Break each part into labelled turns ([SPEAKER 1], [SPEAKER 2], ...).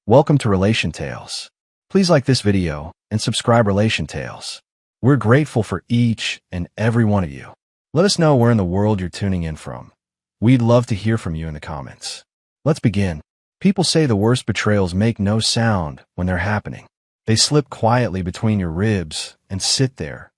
[SPEAKER 1] Welcome to Relation Tales. Please like this video and subscribe Relation Tales. We're grateful for each and every one of you. Let us know where in the world you're tuning in from. We'd love to hear from you in the comments. Let's begin. People say the worst betrayals make no sound when they're happening. They slip quietly between your ribs and sit there,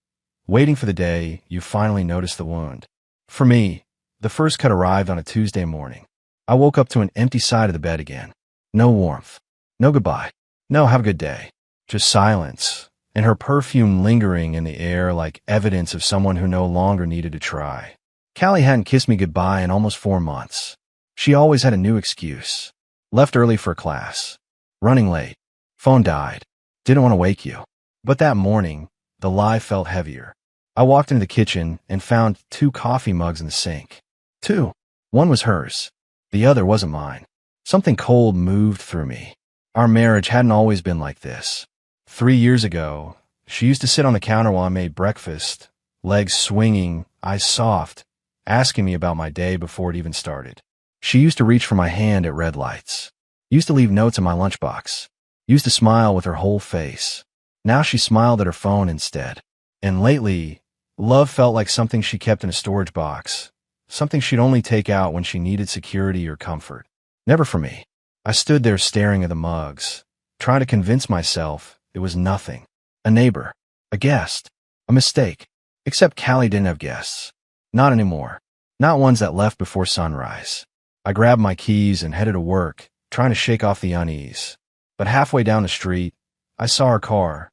[SPEAKER 1] waiting for the day you finally notice the wound. For me, the first cut arrived on a Tuesday morning. I woke up to an empty side of the bed again. No warmth. No goodbye. No have a good day. Just silence, and her perfume lingering in the air like evidence of someone who no longer needed to try. Callie hadn't kissed me goodbye in almost 4 months. She always had a new excuse. Left early for class. Running late. Phone died. Didn't want to wake you. But that morning, the lie felt heavier. I walked into the kitchen and found 2 coffee mugs in the sink. 2. One was hers. The other wasn't mine. Something cold moved through me. Our marriage hadn't always been like this. 3 years ago, she used to sit on the counter while I made breakfast, legs swinging, eyes soft, asking me about my day before it even started. She used to reach for my hand at red lights, used to leave notes in my lunchbox, used to smile with her whole face. Now she smiled at her phone instead. And lately, love felt like something she kept in a storage box, something she'd only take out when she needed security or comfort. Never for me. I stood there staring at the mugs, trying to convince myself it was nothing. A neighbor, a guest, a mistake. Except Callie didn't have guests. Not anymore. Not ones that left before sunrise. I grabbed my keys and headed to work, trying to shake off the unease. But halfway down the street, I saw her car,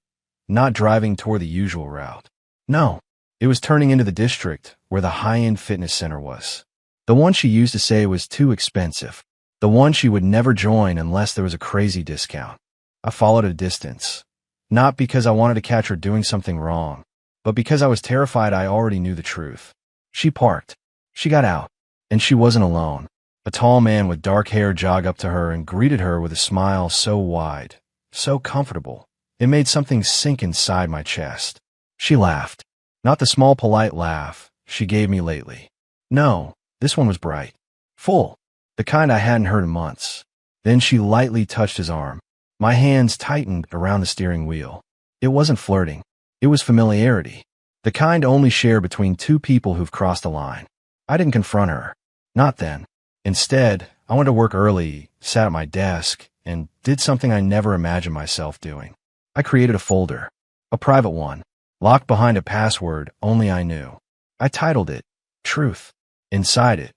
[SPEAKER 1] not driving toward the usual route. No, it was turning into the district where the high-end fitness center was. The one she used to say was too expensive. The one she would never join unless there was a crazy discount. I followed at a distance, not because I wanted to catch her doing something wrong, but because I was terrified I already knew the truth. She parked. She got out. And she wasn't alone. A tall man with dark hair jogged up to her and greeted her with a smile so wide, so comfortable, it made something sink inside my chest. She laughed. Not the small polite laugh she gave me lately. No, this one was bright. Full. The kind I hadn't heard in months. Then she lightly touched his arm. My hands tightened around the steering wheel. It wasn't flirting. It was familiarity. The kind only shared between 2 people who've crossed a line. I didn't confront her. Not then. Instead, I went to work early, sat at my desk, and did something I never imagined myself doing. I created a folder. A private one. Locked behind a password only I knew. I titled it, Truth. Inside it,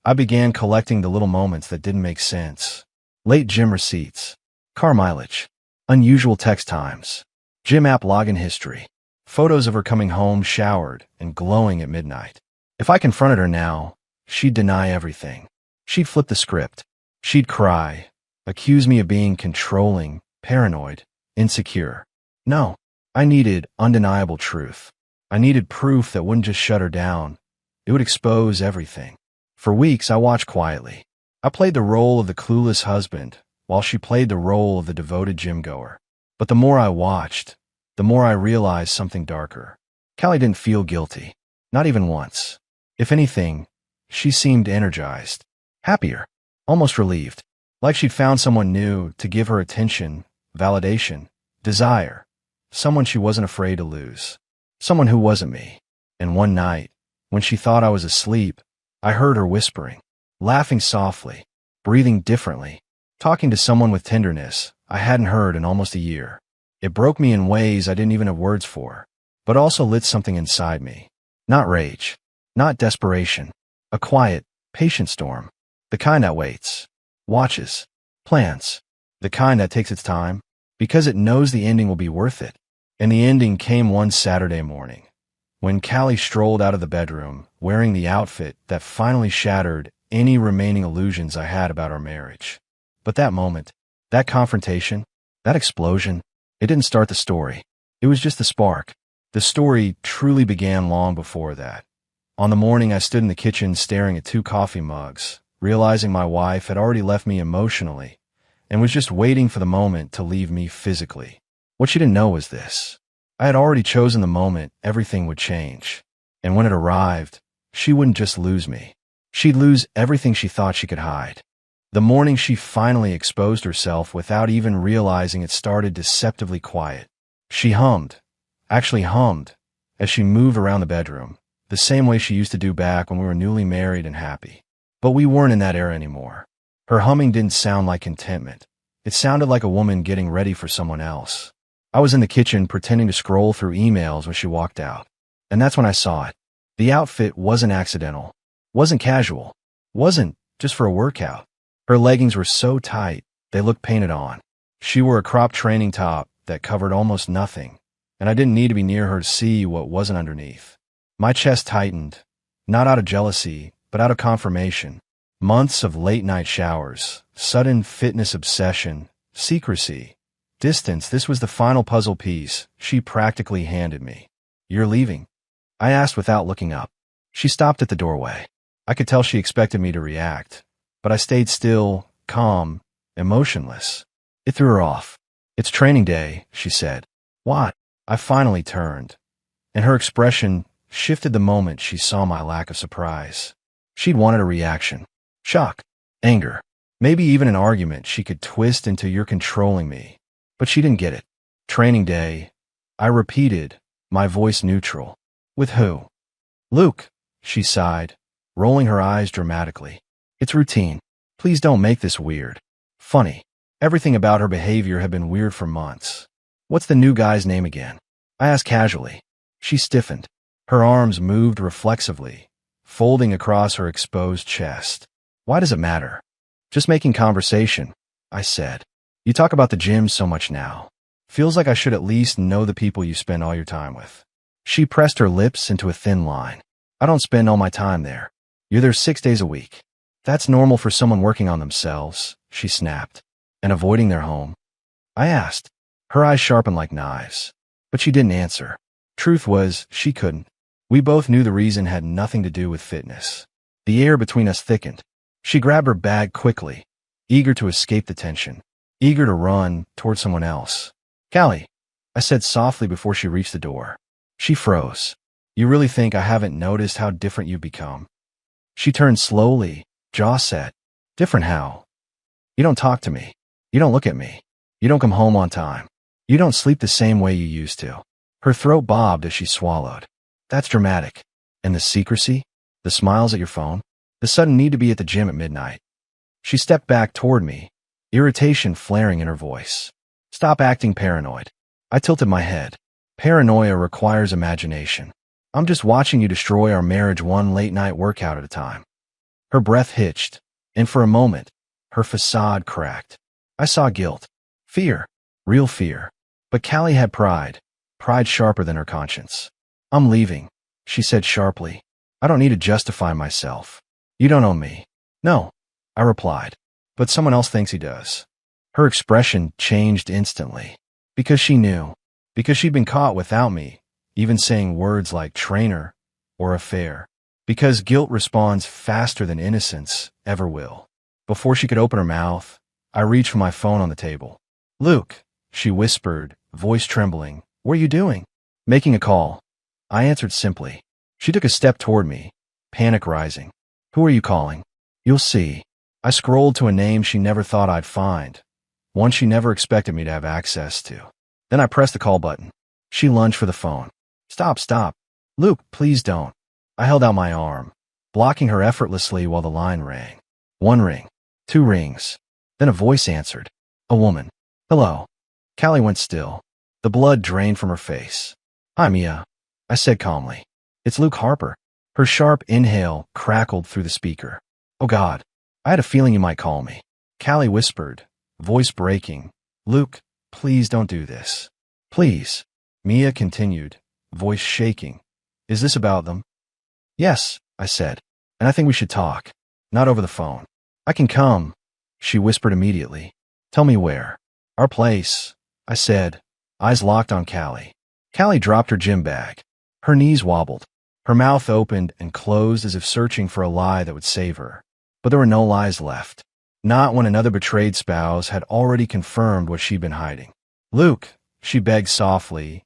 [SPEAKER 1] I began collecting the little moments that didn't make sense. Late gym receipts, car mileage, unusual text times, gym app login history, photos of her coming home showered and glowing at midnight. If I confronted her now, she'd deny everything. She'd flip the script. She'd cry, accuse me of being controlling, paranoid, insecure. No, I needed undeniable truth. I needed proof that wouldn't just shut her down. It would expose everything. For weeks, I watched quietly. I played the role of the clueless husband, while she played the role of the devoted gym-goer. But the more I watched, the more I realized something darker. Callie didn't feel guilty. Not even once. If anything, she seemed energized. Happier. Almost relieved. Like she'd found someone new to give her attention, validation, desire. Someone she wasn't afraid to lose. Someone who wasn't me. And one night, when she thought I was asleep, I heard her whispering, laughing softly, breathing differently, talking to someone with tenderness I hadn't heard in almost a year. It broke me in ways I didn't even have words for, but also lit something inside me. Not rage, not desperation, a quiet, patient storm, the kind that waits, watches, plans, the kind that takes its time, because it knows the ending will be worth it. And the ending came one Saturday morning, when Callie strolled out of the bedroom, wearing the outfit that finally shattered any remaining illusions I had about our marriage. But that moment, that confrontation, that explosion, it didn't start the story. It was just the spark. The story truly began long before that. On the morning I stood in the kitchen staring at 2 coffee mugs, realizing my wife had already left me emotionally and was just waiting for the moment to leave me physically. What she didn't know was this. I had already chosen the moment everything would change. And when it arrived, she wouldn't just lose me. She'd lose everything she thought she could hide. The morning she finally exposed herself without even realizing it started deceptively quiet. She actually hummed, as she moved around the bedroom, the same way she used to do back when we were newly married and happy. But we weren't in that era anymore. Her humming didn't sound like contentment. It sounded like a woman getting ready for someone else. I was in the kitchen pretending to scroll through emails when she walked out. And that's when I saw it. The outfit wasn't accidental, wasn't casual, wasn't just for a workout. Her leggings were so tight, they looked painted on. She wore a cropped training top that covered almost nothing, and I didn't need to be near her to see what wasn't underneath. My chest tightened, not out of jealousy, but out of confirmation. Months of late-night showers, sudden fitness obsession, secrecy, distance. This was the final puzzle piece she practically handed me. "You're leaving?" I asked without looking up. She stopped at the doorway. I could tell she expected me to react, but I stayed still, calm, emotionless. It threw her off. "It's training day," she said. "What?" I finally turned, and her expression shifted the moment she saw my lack of surprise. She'd wanted a reaction. Shock, anger, maybe even an argument she could twist into "you're controlling me." But she didn't get it. "Training day," I repeated, my voice neutral. "With who?" "Luke," she sighed, rolling her eyes dramatically. "It's routine. Please don't make this weird." Funny. Everything about her behavior had been weird for months. "What's the new guy's name again?" I asked casually. She stiffened. Her arms moved reflexively, folding across her exposed chest. "Why does it matter?" "Just making conversation," I said. "You talk about the gym so much now. Feels like I should at least know the people you spend all your time with." She pressed her lips into a thin line. "I don't spend all my time there. You're there 6 days a week. That's normal for someone working on themselves," she snapped. "And avoiding their home?" I asked. Her eyes sharpened like knives. But she didn't answer. Truth was, she couldn't. We both knew the reason had nothing to do with fitness. The air between us thickened. She grabbed her bag quickly, eager to escape the tension, eager to run toward someone else. "Callie," I said softly before she reached the door. She froze. "You really think I haven't noticed how different you've become?" She turned slowly, jaw set. "Different how?" "You don't talk to me. You don't look at me. You don't come home on time. You don't sleep the same way you used to." Her throat bobbed as she swallowed. "That's dramatic. And the secrecy? The smiles at your phone? The sudden need to be at the gym at midnight?" She stepped back toward me, irritation flaring in her voice. "Stop acting paranoid." I tilted my head. "Paranoia requires imagination. I'm just watching you destroy our marriage one late-night workout at a time." Her breath hitched, and for a moment, her facade cracked. I saw guilt, fear, real fear. But Callie had pride sharper than her conscience. "I'm leaving," she said sharply. "I don't need to justify myself. You don't own me." "No," I replied. "But someone else thinks he does." Her expression changed instantly. Because she knew. Because she'd been caught without me, even saying words like trainer or affair. Because guilt responds faster than innocence ever will. Before she could open her mouth, I reached for my phone on the table. "Luke," she whispered, voice trembling. "What are you doing?" "Making a call," I answered simply. She took a step toward me, panic rising. "Who are you calling?" "You'll see." I scrolled to a name she never thought I'd find, one she never expected me to have access to. Then I pressed the call button. She lunged for the phone. Stop. "Luke, please don't." I held out my arm, blocking her effortlessly while the line rang. One ring, two rings. Then a voice answered. A woman. "Hello." Callie went still. The blood drained from her face. "Hi, Mia," I said calmly. "It's Luke Harper." Her sharp inhale crackled through the speaker. "Oh God, I had a feeling you might call me." Callie whispered, voice breaking. "Luke, please don't do this." "Please," Mia continued, voice shaking. "Is this about them?" "Yes," I said, "and I think we should talk. Not over the phone." "I can come," she whispered immediately. "Tell me where." "Our place," I said, eyes locked on Callie. Callie dropped her gym bag. Her knees wobbled. Her mouth opened and closed as if searching for a lie that would save her. But there were no lies left. Not when another betrayed spouse had already confirmed what she'd been hiding. "Luke," she begged softly,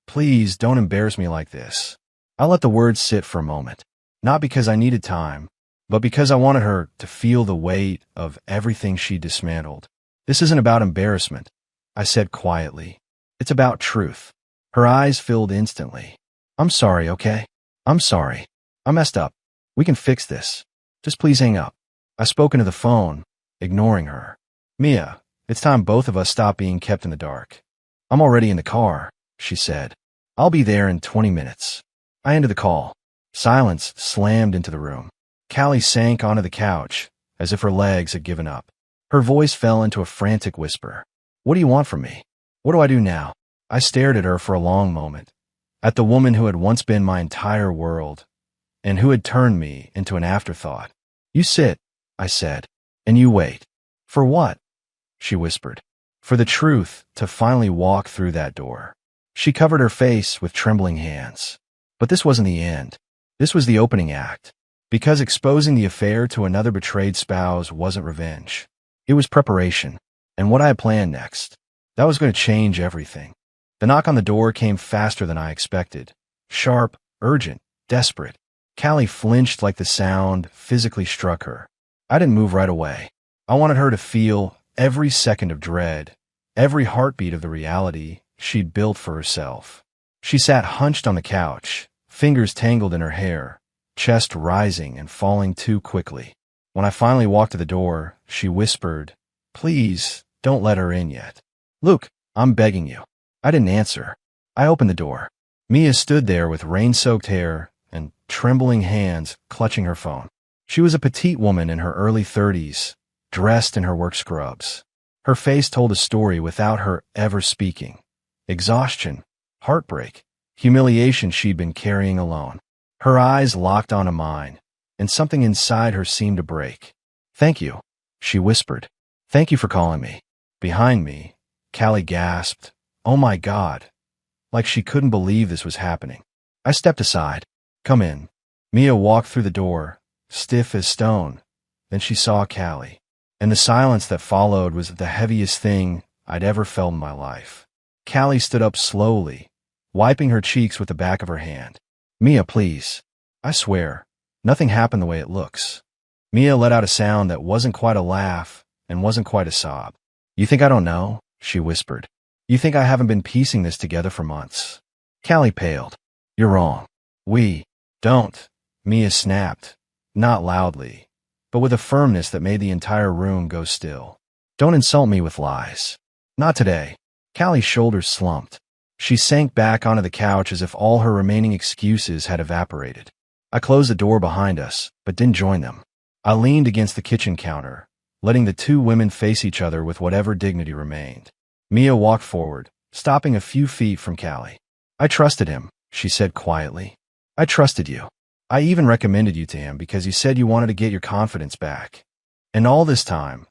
[SPEAKER 1] "please don't embarrass me like this." I let the words sit for a moment. Not because I needed time, but because I wanted her to feel the weight of everything she dismantled. This isn't about embarrassment, I said quietly. It's about truth. Her eyes filled instantly. I'm sorry, okay? I'm sorry. I messed up. We can fix this. Just please hang up. I spoke into the phone, ignoring her. Mia, it's time both of us stop being kept in the dark. I'm already in the car, she said. I'll be there in 20 minutes. I ended the call. Silence slammed into the room. Callie sank onto the couch, as if her legs had given up. Her voice fell into a frantic whisper. What do you want from me? What do I do now? I stared at her for a long moment, at the woman who had once been my entire world, and who had turned me into an afterthought. You sit, I said, and you wait. For what? She whispered. For the truth to finally walk through that door. She covered her face with trembling hands. But this wasn't the end. This was the opening act. Because exposing the affair to another betrayed spouse wasn't revenge. It was preparation. And what I had planned next. That was going to change everything. The knock on the door came faster than I expected. Sharp, urgent, desperate. Callie flinched like the sound physically struck her. I didn't move right away. I wanted her to feel every second of dread, every heartbeat of the reality she'd built for herself. She sat hunched on the couch, fingers tangled in her hair, chest rising and falling too quickly. When I finally walked to the door, she whispered, Please, don't let her in yet. Luke, I'm begging you. I didn't answer. I opened the door. Mia stood there with rain-soaked hair and trembling hands clutching her phone. She was a petite woman in her early 30s, dressed in her work scrubs. Her face told a story without her ever speaking. Exhaustion, heartbreak, humiliation she'd been carrying alone. Her eyes locked onto mine, and something inside her seemed to break. Thank you, she whispered. Thank you for calling me. Behind me, Callie gasped, Oh my God, like she couldn't believe this was happening. I stepped aside. Come in. Mia walked through the door, stiff as stone. Then she saw Callie, and the silence that followed was the heaviest thing I'd ever felt in my life. Callie stood up slowly, wiping her cheeks with the back of her hand. Mia, please. I swear, nothing happened the way it looks. Mia let out a sound that wasn't quite a laugh and wasn't quite a sob. You think I don't know? She whispered. You think I haven't been piecing this together for months? Callie paled. You're wrong. We don't. Mia snapped, not loudly, but with a firmness that made the entire room go still. Don't insult me with lies. Not today. Callie's shoulders slumped. She sank back onto the couch as if all her remaining excuses had evaporated. I closed the door behind us, but didn't join them. I leaned against the kitchen counter, letting the two women face each other with whatever dignity remained. Mia walked forward, stopping a few feet from Callie. I trusted him, she said quietly. I trusted you. I even recommended you to him because you said you wanted to get your confidence back. And all this time,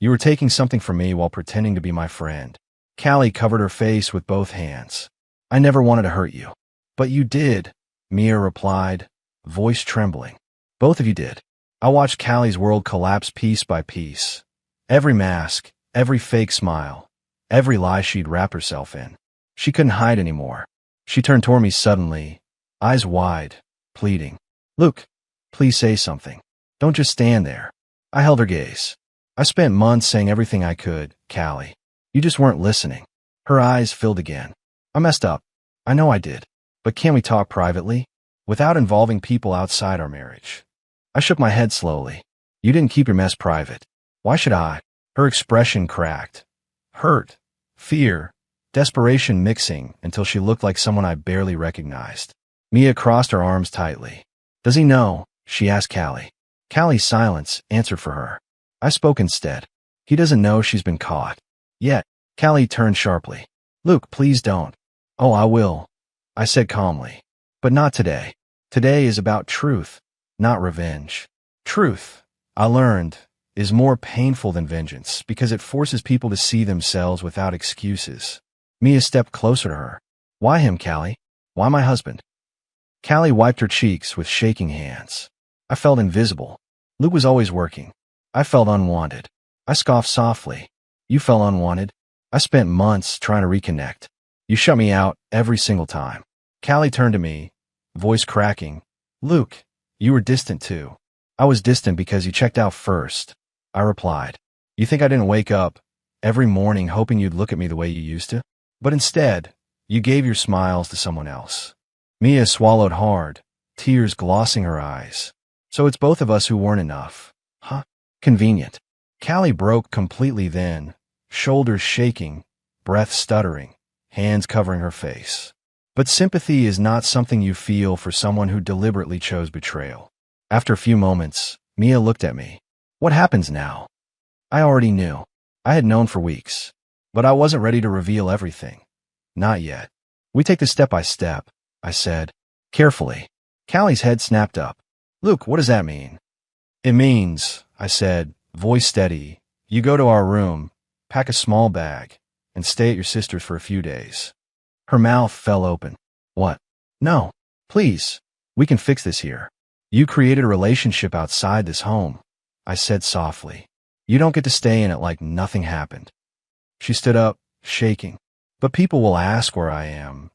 [SPEAKER 1] you were taking something from me while pretending to be my friend. Callie covered her face with both hands. I never wanted to hurt you. But you did, Mia replied, voice trembling. Both of you did. I watched Callie's world collapse piece by piece. Every mask, every fake smile, every lie she'd wrapped herself in. She couldn't hide anymore. She turned toward me suddenly, eyes wide, pleading. Luke, please say something. Don't just stand there. I held her gaze. I spent months saying everything I could, Callie. You just weren't listening. Her eyes filled again. I messed up. I know I did. But can we talk privately? Without involving people outside our marriage. I shook my head slowly. You didn't keep your mess private. Why should I? Her expression cracked. Hurt, fear, desperation mixing until she looked like someone I barely recognized. Mia crossed her arms tightly. Does he know? She asked Callie. Callie's silence answered for her. I spoke instead. He doesn't know she's been caught. Yet, Callie turned sharply. Luke, please don't. Oh, I will, I said calmly. But not today. Today is about truth, not revenge. Truth, I learned, is more painful than vengeance because it forces people to see themselves without excuses. Mia stepped closer to her. Why him, Callie? Why my husband? Callie wiped her cheeks with shaking hands. I felt invisible. Luke was always working. I felt unwanted. I scoffed softly. You felt unwanted. I spent months trying to reconnect. You shut me out every single time. Callie turned to me, voice cracking. Luke, you were distant too. I was distant because you checked out first, I replied. You think I didn't wake up every morning hoping you'd look at me the way you used to? But instead, you gave your smiles to someone else. Mia swallowed hard, tears glossing her eyes. So it's both of us who weren't enough. Huh? Convenient. Callie broke completely then, shoulders shaking, breath stuttering, hands covering her face. But sympathy is not something you feel for someone who deliberately chose betrayal. After a few moments, Mia looked at me. What happens now? I already knew. I had known for weeks. But I wasn't ready to reveal everything. Not yet. We take this step by step, I said, carefully. Callie's head snapped up. Luke, what does that mean? It means, I said, voice steady, you go to our room, pack a small bag, and stay at your sister's for a few days. Her mouth fell open. What? No. Please. We can fix this here. You created a relationship outside this home, I said softly. You don't get to stay in it like nothing happened. She stood up, shaking. But people will ask where I am.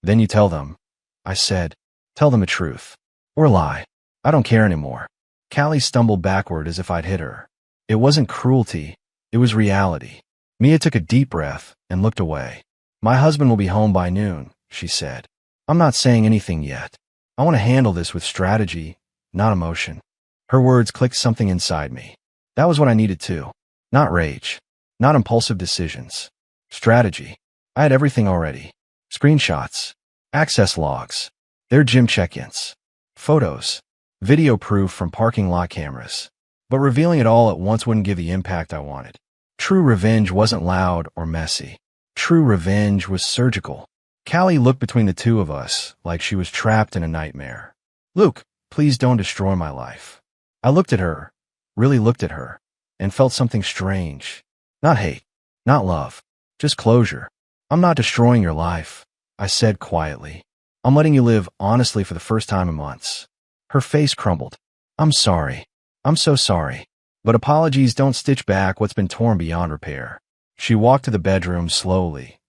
[SPEAKER 1] Then you tell them, I said. Tell them the truth. Or lie. I don't care anymore. Callie stumbled backward as if I'd hit her. It wasn't cruelty. It was reality. Mia took a deep breath and looked away. My husband will be home by noon, she said. I'm not saying anything yet. I want to handle this with strategy, not emotion. Her words clicked something inside me. That was what I needed too. Not rage. Not impulsive decisions. Strategy. I had everything already. Screenshots. Access logs. Their gym check-ins. Photos. Video proof from parking lot cameras. But revealing it all at once wouldn't give the impact I wanted. True revenge wasn't loud or messy. True revenge was surgical. Callie looked between the two of us like she was trapped in a nightmare. Luke, please don't destroy my life. I looked at her, really looked at her, and felt something strange. Not hate, not love, just closure. I'm not destroying your life, I said quietly. I'm letting you live honestly for the first time in months. Her face crumbled. I'm sorry. I'm so sorry. But apologies don't stitch back what's been torn beyond repair. She walked to the bedroom slowly,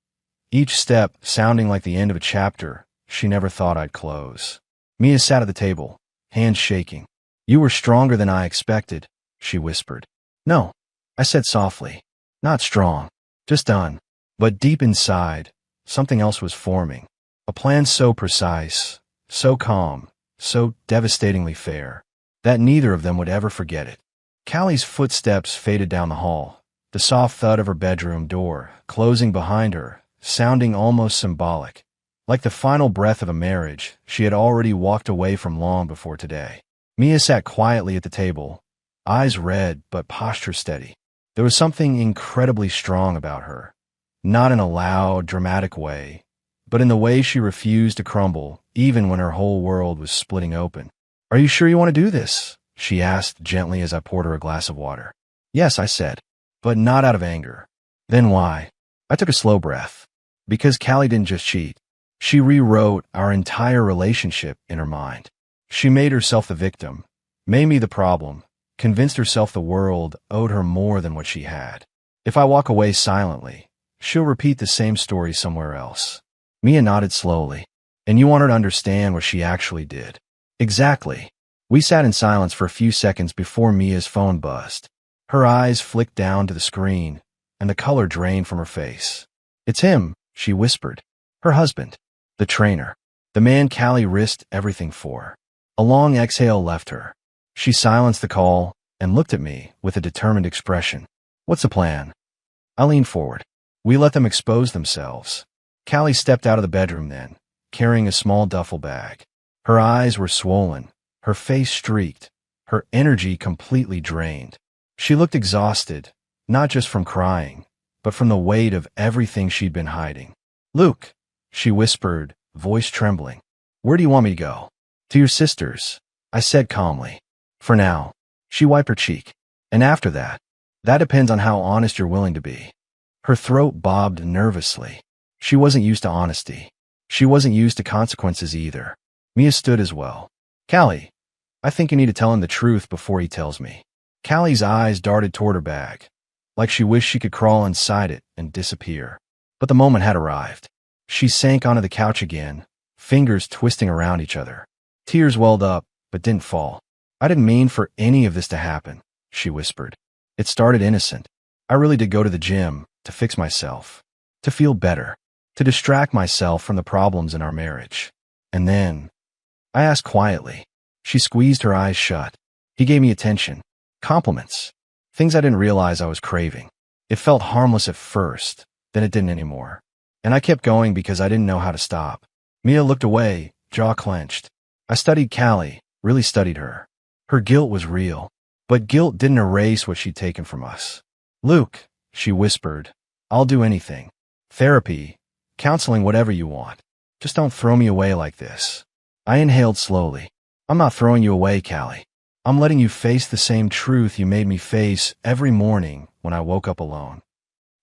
[SPEAKER 1] each step sounding like the end of a chapter she never thought I'd close. Mia sat at the table, hands shaking. You were stronger than I expected, she whispered. No, I said softly. Not strong, just done. But deep inside, something else was forming. A plan so precise, so calm, so devastatingly fair, that neither of them would ever forget it. Callie's footsteps faded down the hall, the soft thud of her bedroom door closing behind her, sounding almost symbolic, like the final breath of a marriage she had already walked away from long before today. Mia sat quietly at the table, eyes red but posture steady. There was something incredibly strong about her, not in a loud, dramatic way, but in the way she refused to crumble, even when her whole world was splitting open. Are you sure you want to do this? She asked gently as I poured her a glass of water. Yes, I said, but not out of anger. Then why? I took a slow breath. Because Callie didn't just cheat. She rewrote our entire relationship in her mind. She made herself the victim, made me the problem, convinced herself the world owed her more than what she had. If I walk away silently, she'll repeat the same story somewhere else. Mia nodded slowly. And you want her to understand what she actually did. Exactly. We sat in silence for a few seconds before Mia's phone buzzed. Her eyes flicked down to the screen, and the color drained from her face. It's him, she whispered. Her husband. The trainer. The man Callie risked everything for. A long exhale left her. She silenced the call and looked at me with a determined expression. What's the plan? I leaned forward. We let them expose themselves. Callie stepped out of the bedroom then, carrying a small duffel bag. Her eyes were swollen, her face streaked, her energy completely drained. She looked exhausted, not just from crying, but from the weight of everything she'd been hiding. Luke, she whispered, voice trembling. Where do you want me to go? To your sister's, I said calmly. For now. She wiped her cheek. And after that? That depends on how honest you're willing to be. Her throat bobbed nervously. She wasn't used to honesty. She wasn't used to consequences either. Mia stood as well. Callie, I think you need to tell him the truth before he tells me. Callie's eyes darted toward her bag, like she wished she could crawl inside it and disappear. But the moment had arrived. She sank onto the couch again, fingers twisting around each other. Tears welled up, but didn't fall. I didn't mean for any of this to happen, she whispered. It started innocent. I really did go to the gym to fix myself, to feel better, to distract myself from the problems in our marriage. And then, I asked quietly. She squeezed her eyes shut. He gave me attention, compliments, things I didn't realize I was craving. It felt harmless at first, then it didn't anymore. And I kept going because I didn't know how to stop. Mia looked away, jaw clenched. I studied Callie, really studied her. Her guilt was real, but guilt didn't erase what she'd taken from us. Luke, she whispered, I'll do anything. Therapy, counseling, whatever you want. Just don't throw me away like this. I inhaled slowly. I'm not throwing you away, Callie. I'm letting you face the same truth you made me face every morning when I woke up alone.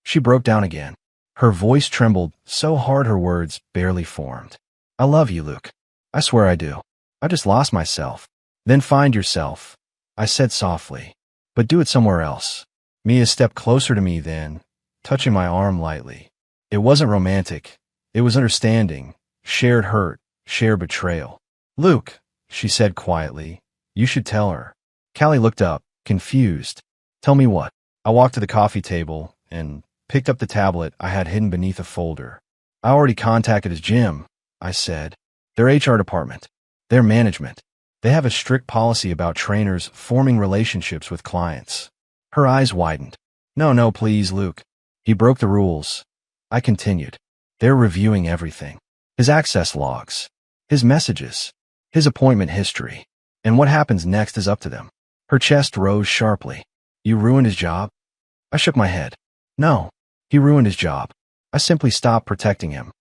[SPEAKER 1] She broke down again. Her voice trembled so hard her words barely formed. I love you, Luke. I swear I do. I just lost myself. Then find yourself, I said softly. But do it somewhere else. Mia stepped closer to me then, touching my arm lightly. It wasn't romantic. It was understanding, shared hurt, shared betrayal. Luke, she said quietly, you should tell her. Callie looked up, confused. Tell me what? I walked to the coffee table and picked up the tablet I had hidden beneath a folder. I already contacted his gym, I said. Their HR department. Their management. They have a strict policy about trainers forming relationships with clients. Her eyes widened. No, please, Luke. He broke the rules. I continued. They're reviewing everything. His access logs. His messages. His appointment history. And what happens next is up to them. Her chest rose sharply. You ruined his job? I shook my head. No. He ruined his job. I simply stopped protecting him.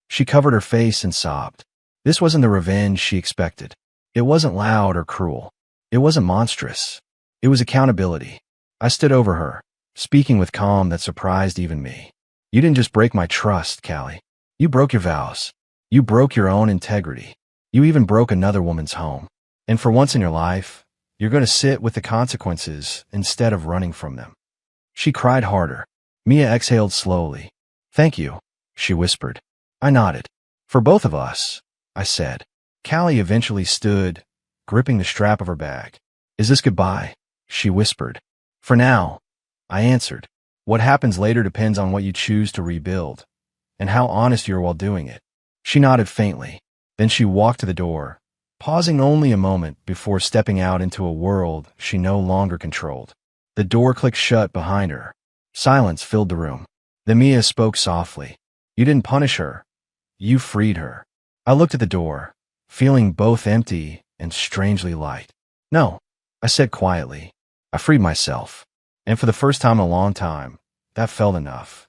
[SPEAKER 1] She covered her face and sobbed. This wasn't the revenge she expected. It wasn't loud or cruel. It wasn't monstrous. It was accountability. I stood over her, speaking with calm that surprised even me. You didn't just break my trust, Callie. You broke your vows. You broke your own integrity. You even broke another woman's home. And for once in your life, you're going to sit with the consequences instead of running from them. She cried harder. Mia exhaled slowly. Thank you, she whispered. I nodded. For both of us, I said. Callie eventually stood, gripping the strap of her bag. Is this goodbye? She whispered. For now, I answered. What happens later depends on what you choose to rebuild, and how honest you are while doing it. She nodded faintly. Then she walked to the door, pausing only a moment before stepping out into a world she no longer controlled. The door clicked shut behind her. Silence filled the room. Then Mia spoke softly. You didn't punish her. You freed her. I looked at the door, feeling both empty and strangely light. No, I said quietly. I freed myself. And for the first time in a long time, that felt enough.